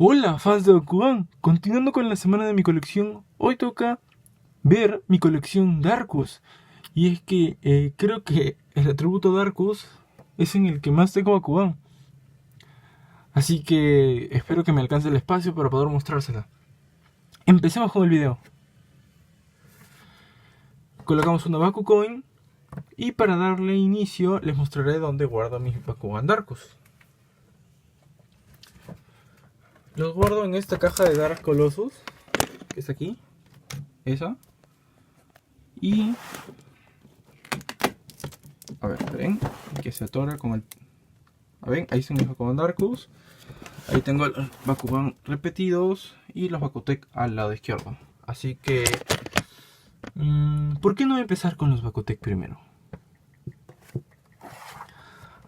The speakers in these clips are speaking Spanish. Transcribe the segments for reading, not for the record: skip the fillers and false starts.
Hola, fans de Bakugan. Continuando con la semana de mi colección, hoy toca ver mi colección Darkus. Y es que creo que el atributo Darkus es en el que más tengo Bakugan. Así que espero que me alcance el espacio para poder mostrársela. Empecemos con el video. Colocamos una Bakucoin y para darle inicio les mostraré dónde guardo mis Bakugan Darkus. Los guardo en esta caja de Dark Colossus, que está aquí, esa. Y a ver, ven, que se atora con el... ven, ahí están mis Bakugan Darkus. Ahí tengo los Bakugan repetidos y los Bakutech al lado izquierdo. Así que... ¿por qué no empezar con los Bakutech primero?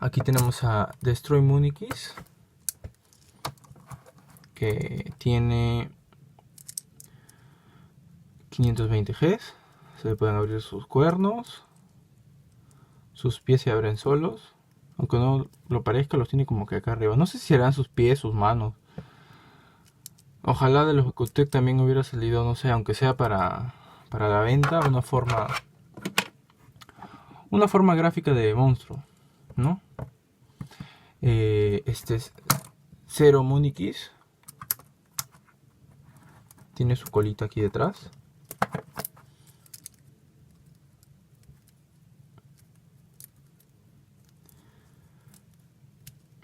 Aquí tenemos a Destroy Munikis, que tiene 520 Gs. Se le pueden abrir sus cuernos. Sus pies se abren solos. Aunque no lo parezca, los tiene como que acá arriba. No sé si serán sus pies, sus manos. Ojalá de los Bakutech también hubiera salido, no sé, aunque sea para la venta, una forma gráfica de monstruo, ¿no? Este es Zero Munikis. Tiene su colita aquí detrás.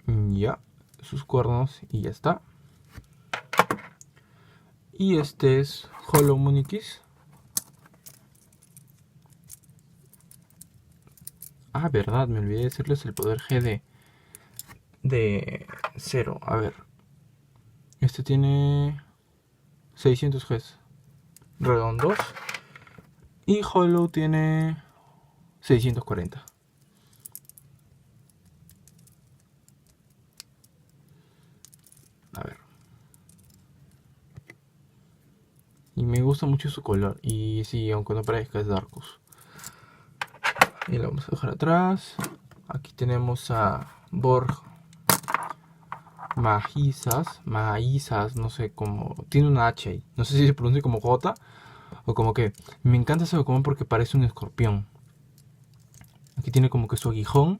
Ya, sus cuernos y ya está. Y este es Hollow Munikis. Ah, verdad, me olvidé de decirles el poder G de Zero. A ver. Este tiene 600 Gs redondos. Y Hollow tiene 640. A ver. Y me gusta mucho su color. Y sí, aunque no parezca, es Darkus. Y lo vamos a dejar atrás. Aquí tenemos a Borg Maizas, no sé cómo. Tiene una H ahí. No sé si se pronuncia como J o como que. Me encanta ese Pokémon porque parece un escorpión. Aquí tiene como que su aguijón.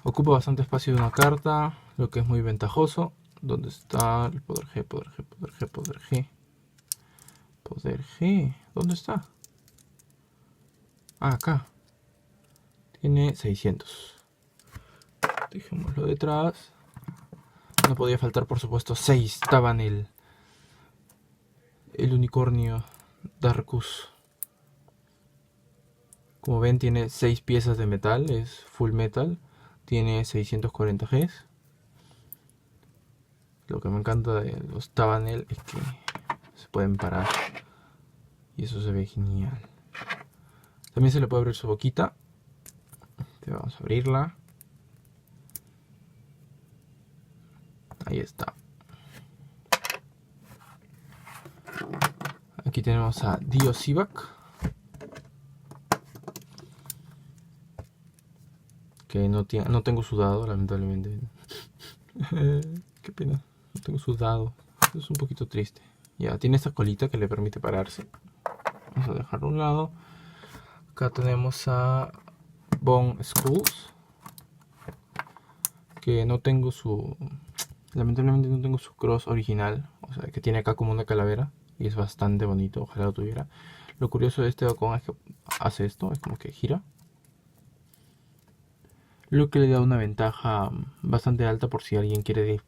Ocupa bastante espacio de una carta, lo que es muy ventajoso. ¿Dónde está el poder G? Poder G, poder G, poder G. Poder G. ¿Dónde está? Ah, acá. Tiene 600. Dejémoslo detrás. No podía faltar, por supuesto, 6. Estaban el unicornio Darkus. Como ven, tiene 6 piezas de metal. Es full metal. Tiene 640 Gs. Lo que me encanta de los Tabanel es que se pueden parar. Y eso se ve genial. También se le puede abrir su boquita. Vamos a abrirla. Ahí está. Aquí tenemos a Dio Sivak, que no tengo su dado, lamentablemente. Qué pena, no tengo su dado. Es un poquito triste. Ya, tiene esta colita que le permite pararse. Vamos a dejarlo a un lado. Acá tenemos a Bone Skulls, que no tengo su... lamentablemente no tengo su cross original. O sea, que tiene acá como una calavera. Y es bastante bonito, ojalá lo tuviera. Lo curioso de este Bakon es que hace esto, es como que gira. Lo que le da una ventaja bastante alta por si alguien quiere...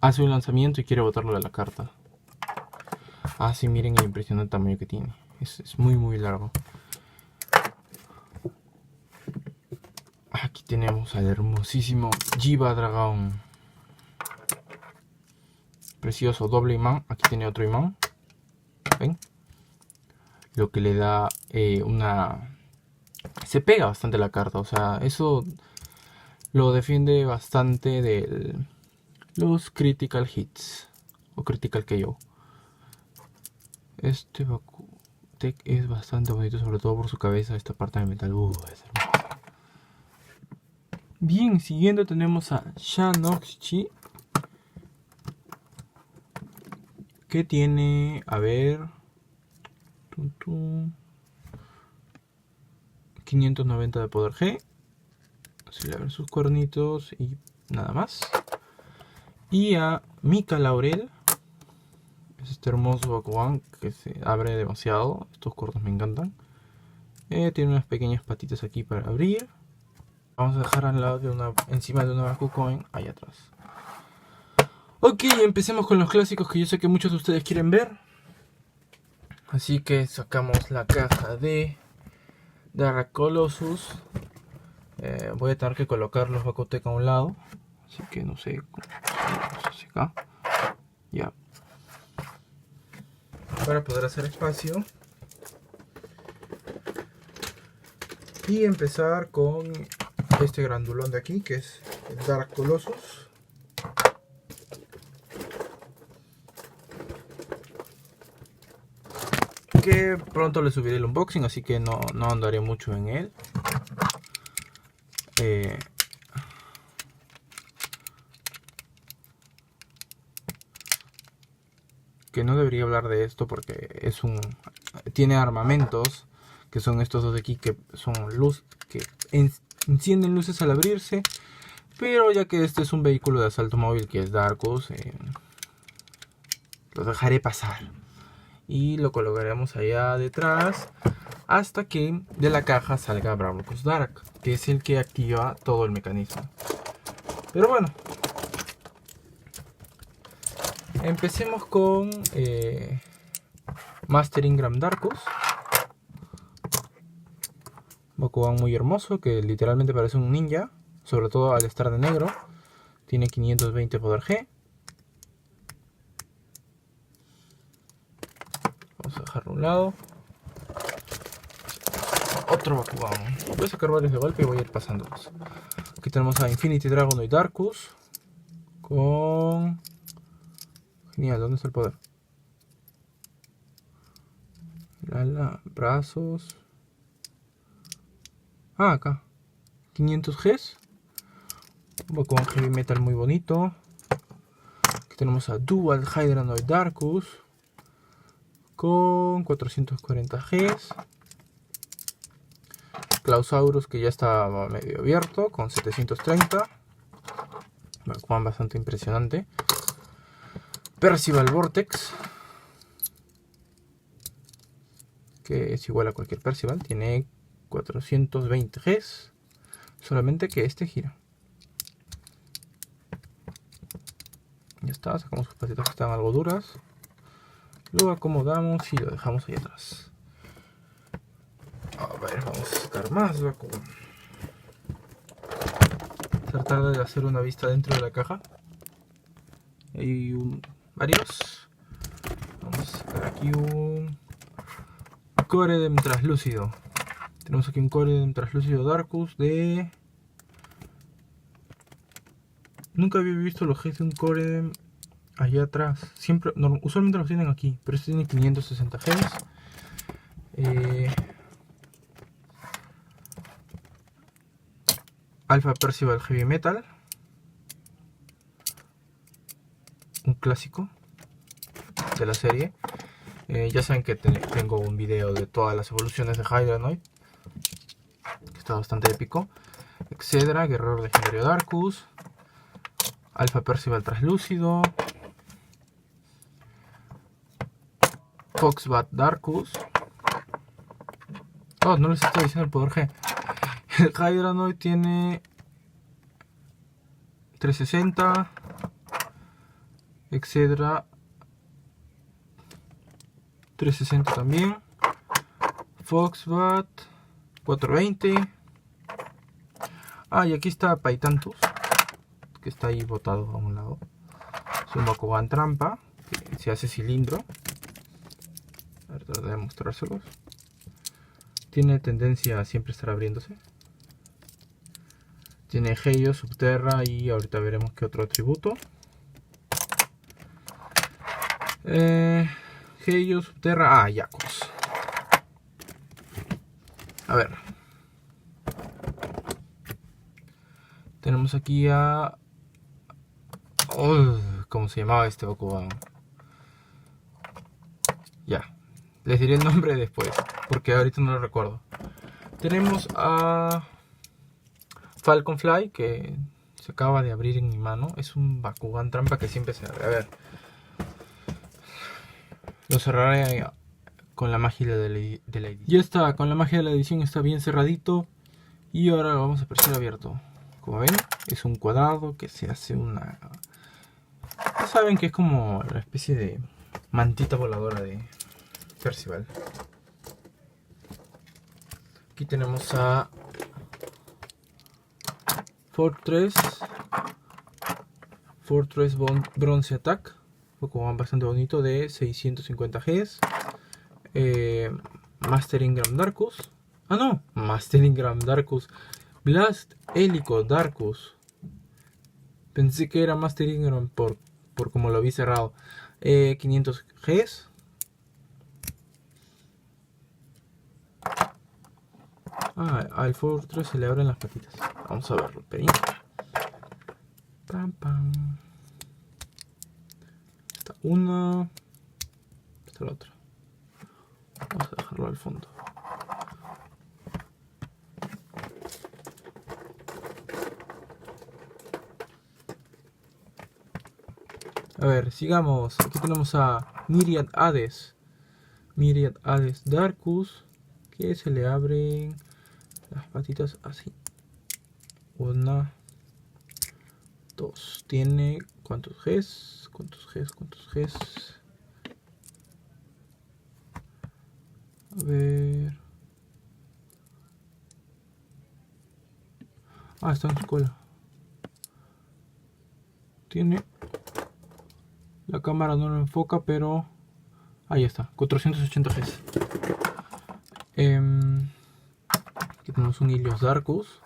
hace un lanzamiento y quiere botarlo de la carta. Ah, sí, miren el impresionante tamaño que tiene. Es muy muy largo. Aquí tenemos al hermosísimo Jiva Dragón. Precioso, doble imán. Aquí tiene otro imán. ¿Ven? Lo que le da una... se pega bastante la carta. O sea, eso lo defiende bastante de los critical hits. O critical KO. Este Bakutech es bastante bonito, sobre todo por su cabeza, esta parte de metal. Es hermoso. Bien, siguiendo tenemos a Shanoxchi, que tiene, a ver, 590 de poder G. Así le abren sus cuernitos y nada más. Y a Mika Laurel, es este hermoso Bakugan que se abre demasiado. Estos cortos me encantan. Tiene unas pequeñas patitas aquí para abrir. Vamos a dejar al lado de encima de una Bakugan ahí atrás. Ok, empecemos con los clásicos que yo sé que muchos de ustedes quieren ver. Así que sacamos la caja de Dark Colossus. Voy a tener que colocar los Bakutec a un lado. Así que no sé cómo hacia acá. Ya. Para poder hacer espacio. Y empezar con este grandulón de aquí, que es el Dark Colossus. Que pronto le subiré el unboxing, así que no andaré mucho en él. Que no debería hablar de esto porque tiene armamentos, que son estos dos de aquí, que son luz, que encienden luces al abrirse. Pero ya que este es un vehículo de asalto móvil que es Darkus, lo dejaré pasar. Y lo colocaremos allá detrás hasta que de la caja salga Bravlocus Dark, que es el que activa todo el mecanismo. Pero bueno, empecemos con Master Ingram Darkus. Bakugan muy hermoso, que literalmente parece un ninja, sobre todo al estar de negro. Tiene 520 poder G. Vamos a dejarlo a un lado. Otro Bakugan. Voy a sacar varios de golpe y voy a ir pasándolos. Aquí tenemos a Infinity Dragonoid Darkus. Con... Genial, ¿dónde está el poder? Brazos. Ah, acá. 500 Gs. Un Bakugan Heavy Metal muy bonito. Aquí tenemos a Dual Hydranoid Darkus. Con 440 Gs. Clausaurus, que ya está medio abierto, con 730. Bakugan bastante impresionante. Percival Vortex, que es igual a cualquier Percival, tiene 420 Gs, solamente que este gira. Ya está, sacamos sus patitas que están algo duras, lo acomodamos y lo dejamos ahí atrás. A ver, vamos a sacar más Bakugan. Tratar de hacer una vista dentro de la caja. Hay varios. Vamos a sacar aquí un Coredem translúcido. Tenemos aquí un Coredem translúcido Darkus de... Nunca había visto los Gs de un Coredem allá atrás. Usualmente los tienen aquí, pero este tiene 560 Gs. Alpha Percival Heavy Metal. Un clásico de la serie. Ya saben que tengo un video de todas las evoluciones de Hydranoid, que está bastante épico. Excedra, Guerrero Legendario Darkus. Alpha Percival Translúcido. Foxbat Darkus. Oh, no les estoy diciendo el poder G. El Hydranoid tiene 360. Excedra 360 también. Foxbat 420. Ah, y aquí está Paitantus, que está ahí botado a un lado. Es un Bakugan trampa, que se hace cilindro. A ver, trataré de mostrárselos. Tiene tendencia a siempre estar abriéndose. Tiene Geio, Subterra y ahorita veremos qué otro atributo. Geio, Subterra, Yakos. A ver. Tenemos aquí a... ¿cómo se llamaba este Bakugan? Les diré el nombre después, porque ahorita no lo recuerdo. Tenemos a Falcon Fly, que se acaba de abrir en mi mano. Es un Bakugan trampa que siempre se abre. A ver. Lo cerraré con la magia de la edición. Ya está, con la magia de la edición está bien cerradito. Y ahora lo vamos a aparecer abierto. Como ven, es un cuadrado que se hace una... Ya saben que es como la especie de mantita voladora de Percival. Aquí tenemos a Fortress Bronze Attack. Pokémon bastante bonito de 650 Gs. Master Ingram Darkus. Ah, no, Master Ingram Darkus. Blast Helico Darkus. Pensé que era Master Ingram por como lo vi cerrado. 500 Gs. Al Fortress se le abren las patitas. Vamos a verlo. Pam, pam. Esta una. Esta la otra. Vamos a dejarlo al fondo. A ver, sigamos. Aquí tenemos a Myriad Hades. Myriad Hades Darkus. Que se le abren las patitas así. Una. Dos. Tiene... ¿Cuántos Gs? ¿Cuántos Gs? A ver... está en su cola. Tiene... La cámara no lo enfoca, pero... Ahí está, 480 Gs. Aquí tenemos un Helios Darkus.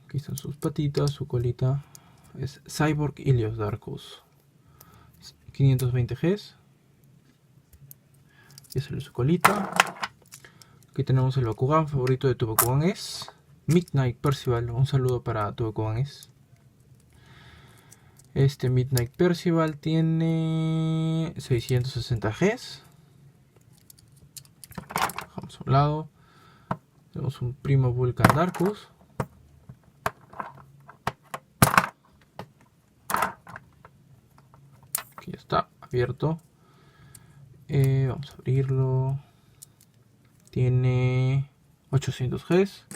Aquí están sus patitas, su colita. Es Cyborg Helios Darkus. 520 Gs. Aquí sale su colita. Aquí tenemos el Bakugan favorito de tu Bakugan es Midnight Percival. Un saludo para tu Bakugan es. Este Midnight Percival tiene 660 Gs. Dejamos a un lado. Tenemos un Primo Vulcan Darkus. Aquí ya está, abierto. Vamos a abrirlo. Tiene 800 Gs.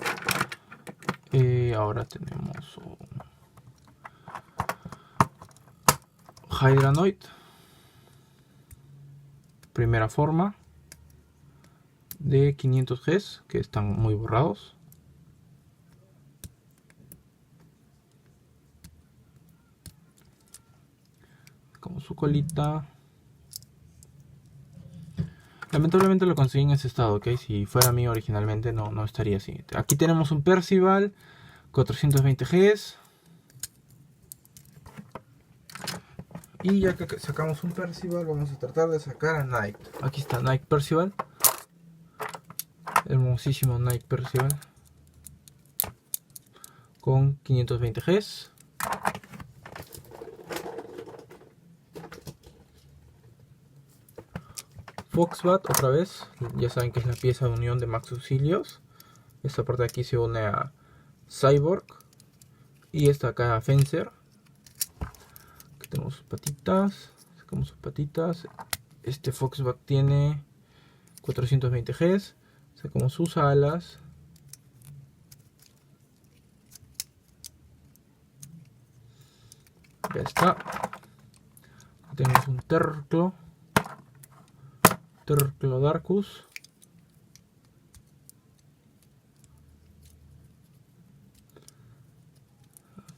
Ahora tenemos un Hydranoid. Primera forma. De 500 Gs, que están muy borrados. Como su colita. Lamentablemente lo conseguí en ese estado, ¿ok? Si fuera mío originalmente no estaría así. Aquí tenemos un Percival, 420 Gs. Y ya que sacamos un Percival, vamos a tratar de sacar a Night. Aquí está Night Percival. Hermosísimo Night Percival. Con 520 Gs. Foxbat otra vez, ya saben que es la pieza de unión de Max Auxilios. Esta parte de aquí se une a Cyborg. Y esta acá a Fencer. Aquí tenemos sus patitas. Sacamos sus patitas. Este Foxbat tiene 420 Gs. Sacamos sus alas. Ya está. Aquí tenemos un Terclo Darkus.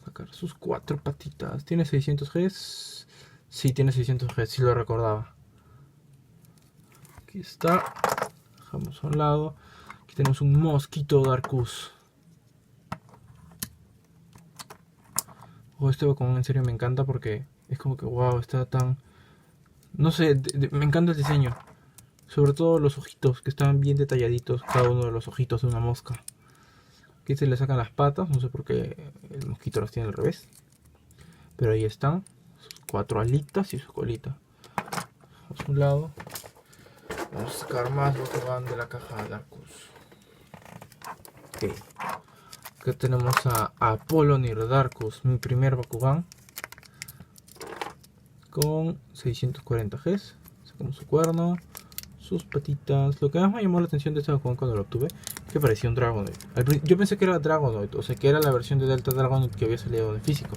Sacar sus 4 patitas. ¿Tiene 600 Gs? Sí, tiene 600 Gs, sí lo recordaba. Aquí está. Dejamos a un lado. Aquí tenemos un Mosquito Darkus. Este Pokémon en serio me encanta porque es como que wow, está tan... No sé, me encanta el diseño. Sobre todo los ojitos, que están bien detalladitos, cada uno de los ojitos de una mosca. Aquí se le sacan las patas, no sé por qué el mosquito las tiene al revés. Pero ahí están, sus 4 alitas y su colita. Vamos a un lado. Vamos a sacar más Bakugan de la caja de Darkus. Ok. Acá tenemos a Apollonir Darkus, mi primer Bakugan. Con 640 Gs. Sacamos su cuerno, sus patitas. Lo que más me llamó la atención de este Bakugan cuando lo obtuve es que parecía un Dragonoid. Yo pensé que era Dragonoid, o sea que era la versión de Delta Dragonoid que había salido en el físico.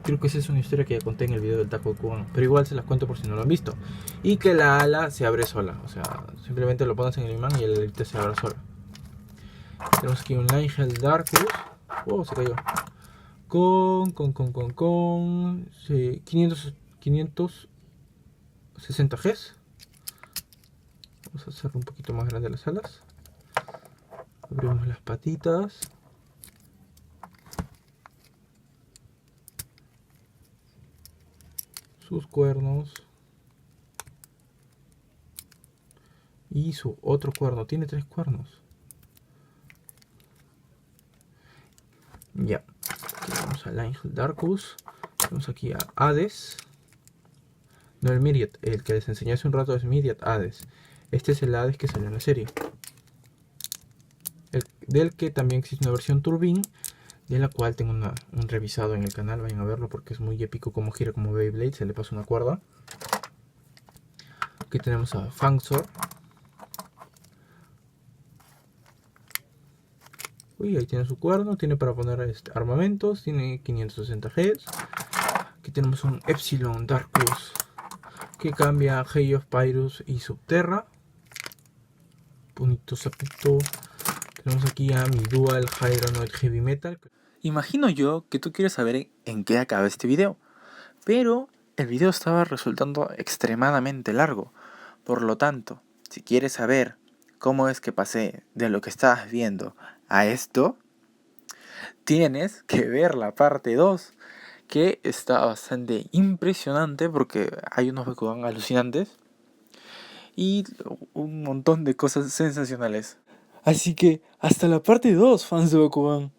Creo que esa es una historia que ya conté en el video del Taco Bakugan, pero igual se las cuento por si no lo han visto. Y que la ala se abre sola, o sea, simplemente lo pones en el imán y el alita se abre sola. Tenemos aquí un Angel Darkus. Oh, se cayó. Sí, 560 Gs. Vamos a hacerlo un poquito más grande las alas. Abrimos las patitas. Sus cuernos. Y su otro cuerno. Tiene 3 cuernos. Ya. Aquí vamos al Angel Darkus. Tenemos aquí a Hades. No el Myriad. El que les enseñé hace un rato es Myriad Hades. Este es el Hades que salió en la serie. Del que también existe una versión Turbine, de la cual tengo un revisado en el canal. Vayan a verlo porque es muy épico como gira como Beyblade. Se le pasa una cuerda. Aquí tenemos a Fangzor. Uy, ahí tiene su cuerno. Tiene para poner armamentos. Tiene 560 Gs. Aquí tenemos un Epsilon Darkus que cambia Hay of Pyrus y Subterra. Bonito sapito. Tenemos aquí a mi Dual Hydronoid Heavy Metal. Imagino yo que tú quieres saber en qué acaba este video, pero el video estaba resultando extremadamente largo. Por lo tanto, si quieres saber cómo es que pasé de lo que estabas viendo a esto, tienes que ver la parte 2, que está bastante impresionante porque hay unos Bakugan alucinantes y un montón de cosas sensacionales. Así que hasta la parte 2, fans de Bakugan.